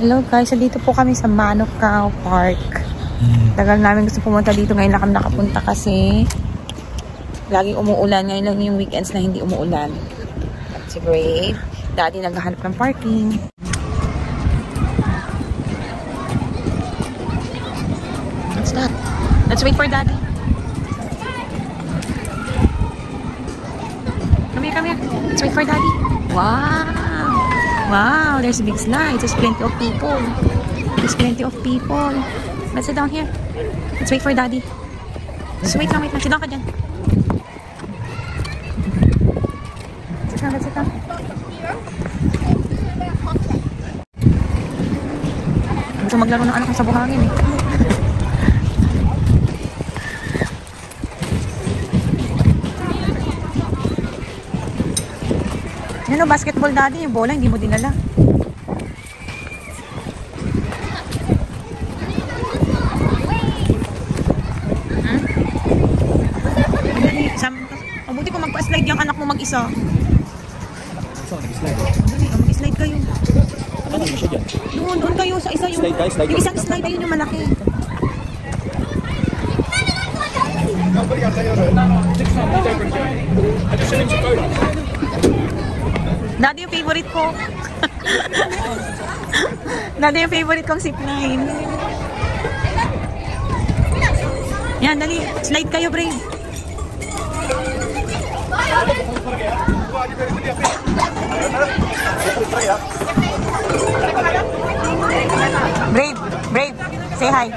Hello guys, so dito po kami sa Manukau Park. Tagal namin gusto pumunta dito, ngayon lang kami nakapunta kasi laging umuulan. Ngayon lang yung weekends na hindi umuulan. At si Brave, Daddy naghahanap ng parking. What's that? Let's wait for Daddy. Come here. Let's wait for Daddy. Wow! Wow, there's a big slide. There's plenty of people. Let's sit down here. Let's wait for Daddy. Just wait lang. Sit down ka dyan. Let's sit down. Gusto maglaro ng anak ko sa buhangin eh. Ano, basketball Daddy, yung bola hindi mo dinala. Mabuti ko magpa-slide yung anak mo mag-isa. Mag-slide kayo. Doon kayo sa isa yung... Yung isang slide ayun yung malaki. Daddy yung favorite ko. Daddy yung favorite kong zipline. Yan, dali. Slide kayo, Brave. Brave. Say hi.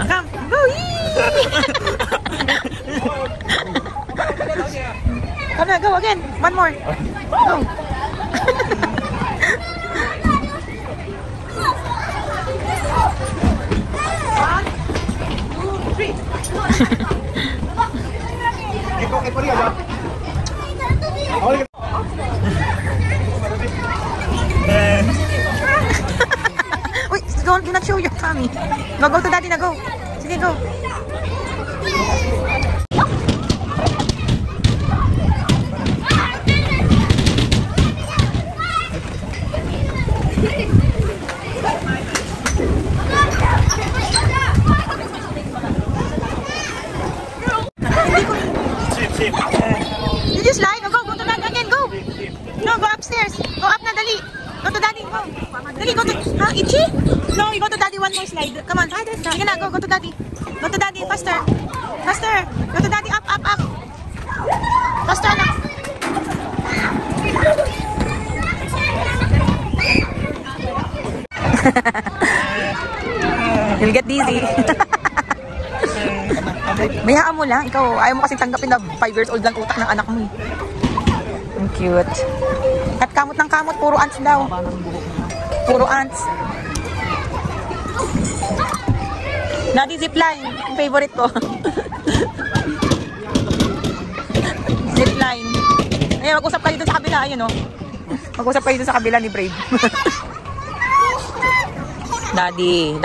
Come, go! Come na, go again. One more. Go. One, two, three. Do not show your tummy. Go to Daddy na, go. Sige, go. Did you slide? Go to Daddy again, go. No, go upstairs. Go up na, dali. Go to Daddy, go. Dali, go to... Itchy? No, you go to Daddy, one more slide. Come on. Sige na, go to Daddy. Go to Daddy, faster. Go to Daddy, up. Faster na. You'll get dizzy. Mayhaan mo lang. Ikaw, ayaw mo kasi tanggapin na 5 years old lang utak ng anak mo eh. Ang cute. At kamot ng kamot, puro ants daw. Puro ants. Daddy zipline, favorite ko. Zipline. Ayan, mag-usap kayo dun sa kabila, ayun oh. Mag-usap kayo dun sa kabila ni Brave. Daddy.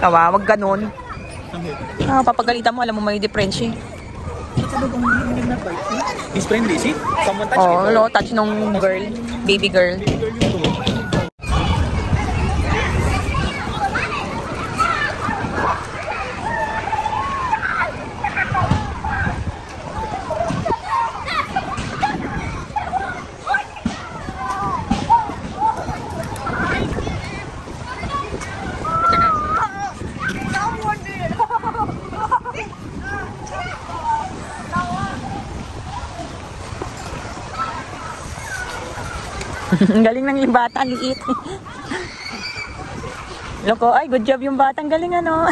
Kawa, wag ganun. Papagalitan mo, alam mo may difference eh. He's friendly, see? Someone touch me. Oh, touch nung girl, baby girl. Ang galing ng yung bata, liit. Loko, ay good job yung bata, ang galing ano.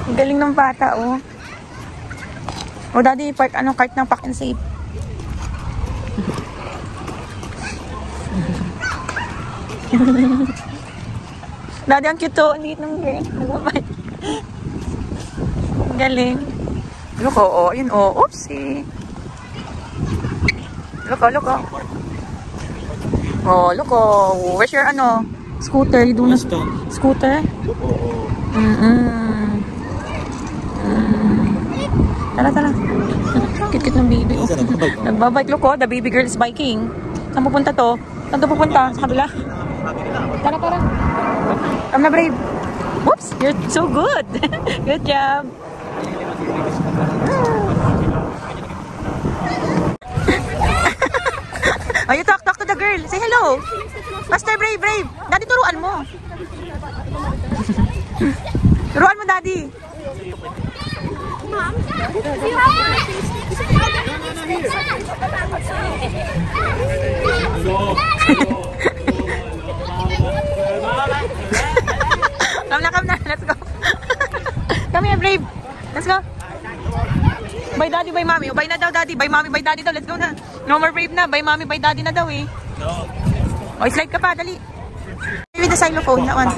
Ang galing ng bata, oh. Oh, Daddy, park ng pack and save. Daddy, ang cute to, ang liit ng girl. Ang galing. Loko, oh, yun, oh, oopsie. Look, oh. Oh, look, oh. Where's your, ano, scooter? You do na scooter? Tara, tara. Kit-kit ng baby. Oh. Nagbabike, look, oh. The baby girl is biking. Saan pupunta to? Saan to pupunta? Sa kabila? Tara, tara. Come na, Brave. Whoops! You're so good. Good job. Oh, you talk to the girl. Say hello. Master Brave, Brave. Daddy, turuan mo. Turuan mo, Daddy. Come na. Let's go. Come here, Brave. Let's go. By Daddy, by Mommy. O, by na daw, Daddy. By Mommy, by Daddy daw. Let's go na. No more Brave na. By Mommy, by Daddy na daw eh. O, slide ka pa. Dali. With the xylophone. That one.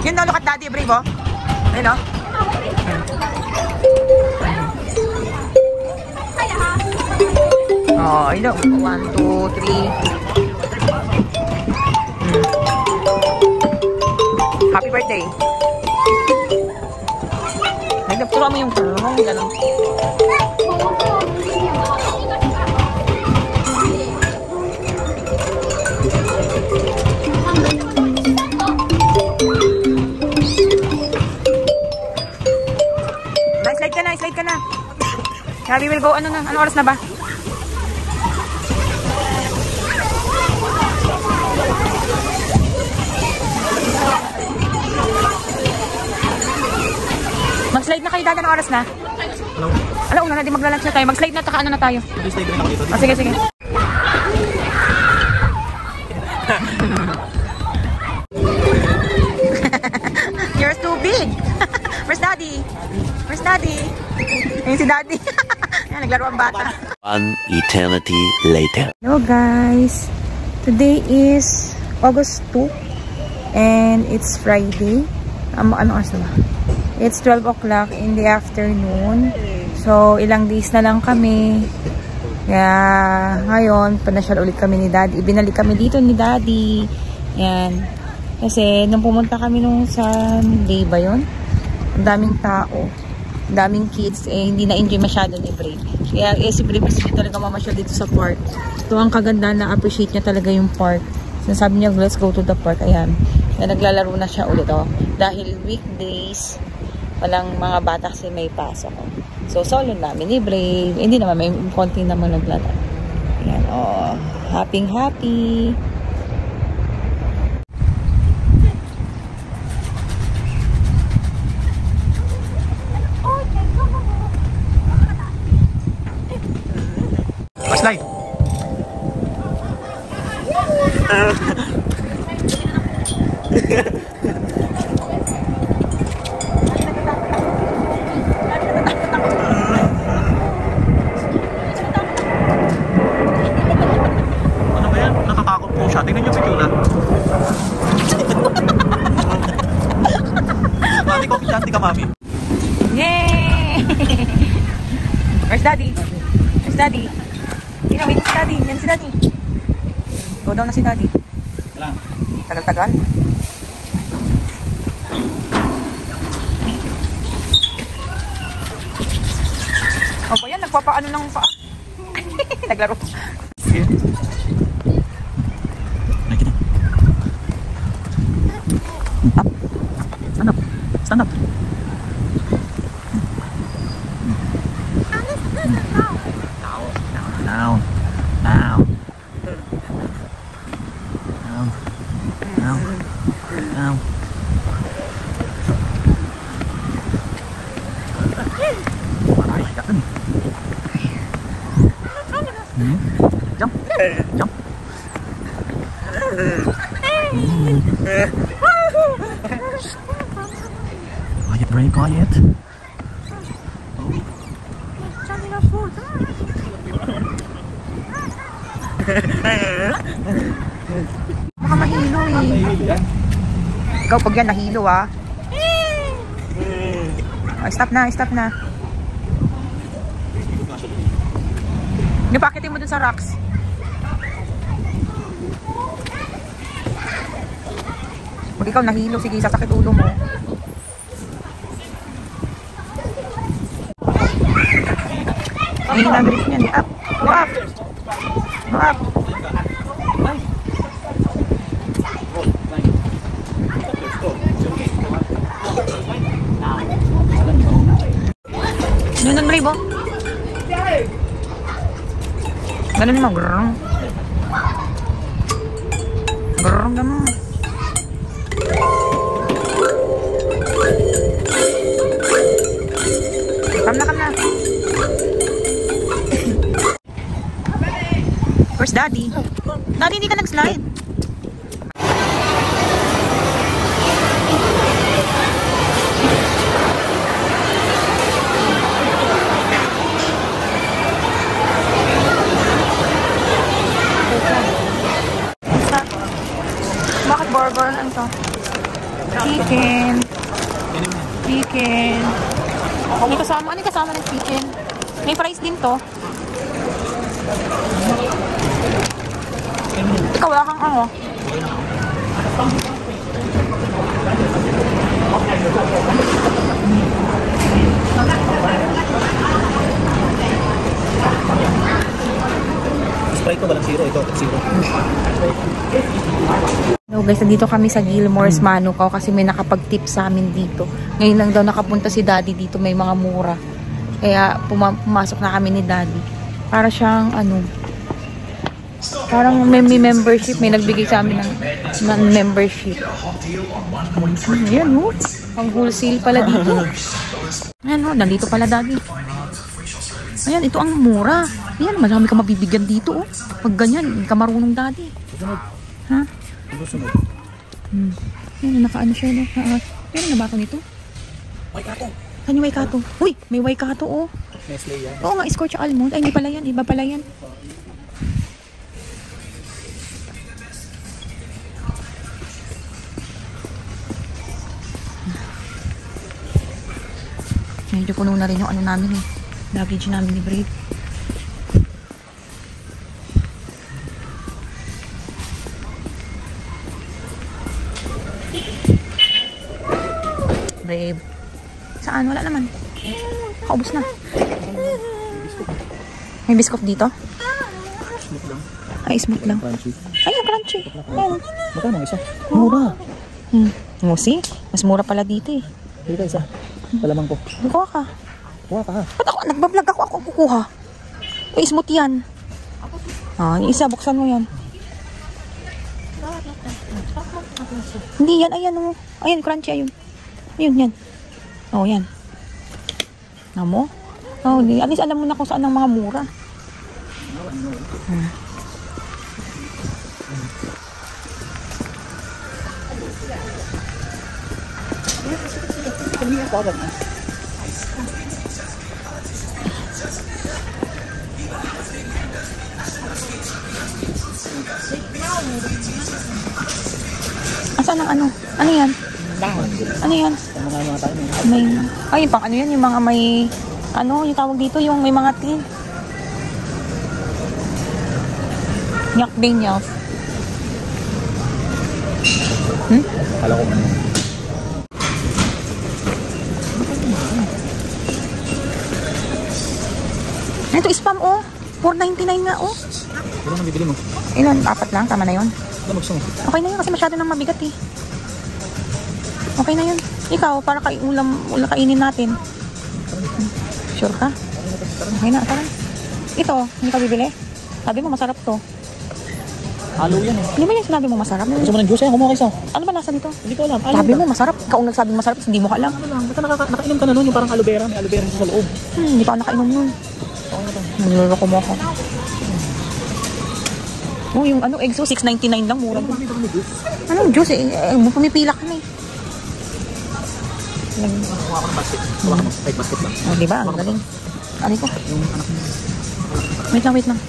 Yun daw, look at Daddy, Brave, oh. Ayun, oh. Oh, ayun daw. 1, 2, 3. Happy birthday. Nagturo mo yung kurong. Ganun. Slide ka na. Sabi will go, ano oras na ba? Mag-slide na kayo, Dada, ng oras na? Alauna na, di maglalunch na tayo. Mag-slide na, taka ano na tayo. Slide rin ako dito. Oh, sige. You're too big. Where's Daddy? Where's Daddy? Ayun si Daddy. Ayan, naglaro ang bata. One eternity later. Hello guys. Today is August 2 and it's Friday. Ano oras na ba? It's 12 o'clock in the afternoon. So, ilang days na lang kami. Kaya, ngayon, panasyal ulit kami ni Daddy. Ibinalik kami dito ni Daddy. Ayan. Kasi, nung pumunta kami nung Sunday ba yun? Ang daming tao. Ang daming kids. Hindi na-enjoy masyado ni Brave. Kaya, si Brave kasi talaga mamasyal dito sa park. Ito ang kaganda na appreciate niya talaga yung park. Sinasabi niya, let's go to the park. Ayan. Kaya naglalaro na siya ulit. Oh. Dahil weekdays, walang mga bata kasi may pasok. So, solo namin ni Brave. Hindi naman, may konti naman naglalaro. Ayan, oh. Happy. Slide. Tingnan niyo picture na. Mami ko, shanty ka, Mami. Yay! Where's Daddy? Where's Daddy? Wait si Daddy. Yan si Daddy. Go down na si Daddy. Tagal-tagal. O pa yan, nagpapaano ng paa. Naglaro. Sige. Stand up. Down. Jump. Quiet, very quiet. Baka mahilo eh. Ikaw pag yan nahilo ah. Oh, stop na. Pakitin mo dun sa rocks. ikaw nahilo, sige, sasakit ulo mo. Hindi na grip niyan. Up. Go up. Go up. Ganun mo, Ribo. Ganun mo, grrrr. Grrrr, ganun. Kam na. Where's Daddy? Daddy, hindi ka nag-slide. Bakit burger? Ano to? Chicken. Chicken. Ano kasama? Ano kasama ng chicken? May fries din to. Ikaw wala kang ano. Sprite ko walang zero, ito zero. No guys, nandito kami sa Gilmore's Manukau kasi may nakapag-tip sa amin dito. Ngayon lang daw nakapunta si Daddy dito, may mga mura. Kaya pumasok na kami ni Daddy. Para siyang ano, parang may membership, may nagbigay sa amin ng membership. Ayan oh, ang wholesale pala dito. Ayan oh, nandito pala Daddy. Ayan, ito ang mura. Ayan, marami ka mabibigyan dito oh. Pag ganyan, hindi ka marunong Daddy. Ha? Ayan, nakaano siya no? Ayan, nabako nito? Waikato. Saan yung Waikato? Uy, may Waikato oh. Nestle yan. Oo nga, Scorch Almond. Ay, hindi pala yan. Iba pala yan. Medyo puno na rin yung ano namin eh. Luggage namin ni Brave. Brave. Saan? Wala naman. Kaubos na. May biscuit dito? Smooth lang. Ay, smooth lang. Crunchy. Ay, yung crunchy. Ayun. Magkano ang isa? Mura. Oh, see? Mas mura pala dito eh. Dito isa. Palamang ko. Kuha ka. Kuha ka ha. Ba't ako? Nagbablog ako kukuha. Ay, smooth yan. Ah, yung isa, buksan mo yan. Hindi yan, ayan o. Ayan, crunchy, ayun. Ayun, yan. Oh, yan. Ano mo? Oh, at least alam mo na kung saan ang mga mura. Asan ang ano? Ano yan? Ano yan? Mga tayo. May, ay, pang ano yan? Yung mga may, ano, yung tawag dito, yung may mga tea. Yak din yan. Kala ko ano. Ito, spam, oh. 4.99 nga, oh. Ilan ang bibili mo? Ilan? 4 lang? Tama na yun? Ano gusto mo? Okay na yun kasi masyado nang mabigat, eh. Okay na yun. Ikaw, para kay ulam kainin natin. Sure ka? Okay na, tara. Ito, hindi ka bibili? Sabi mo, masarap to. Halo yan eh. Hindi ba yung sinabi mo masarap? Gusto mo ng juice? Kumuha kayo isa. Ano ba nasa dito? Hindi ko alam. Sabi mo masarap. Ikaw nagsabi masarap, hindi mo ka alam. Ano lang? Basta nakainom ka na nun yung parang aloe vera. May aloe vera sa loob. Hindi pa ako nakainom nun. Niloloko mo ako. Oh, yung ano, EXO, 6.99 lang, mura. Anong juice eh? Pumipila ka na eh. Kuha ko ng basket. Kuha ko ng basket lang. Oh, diba? Ang galing. Ano ko? Yung anak mo. Wait lang.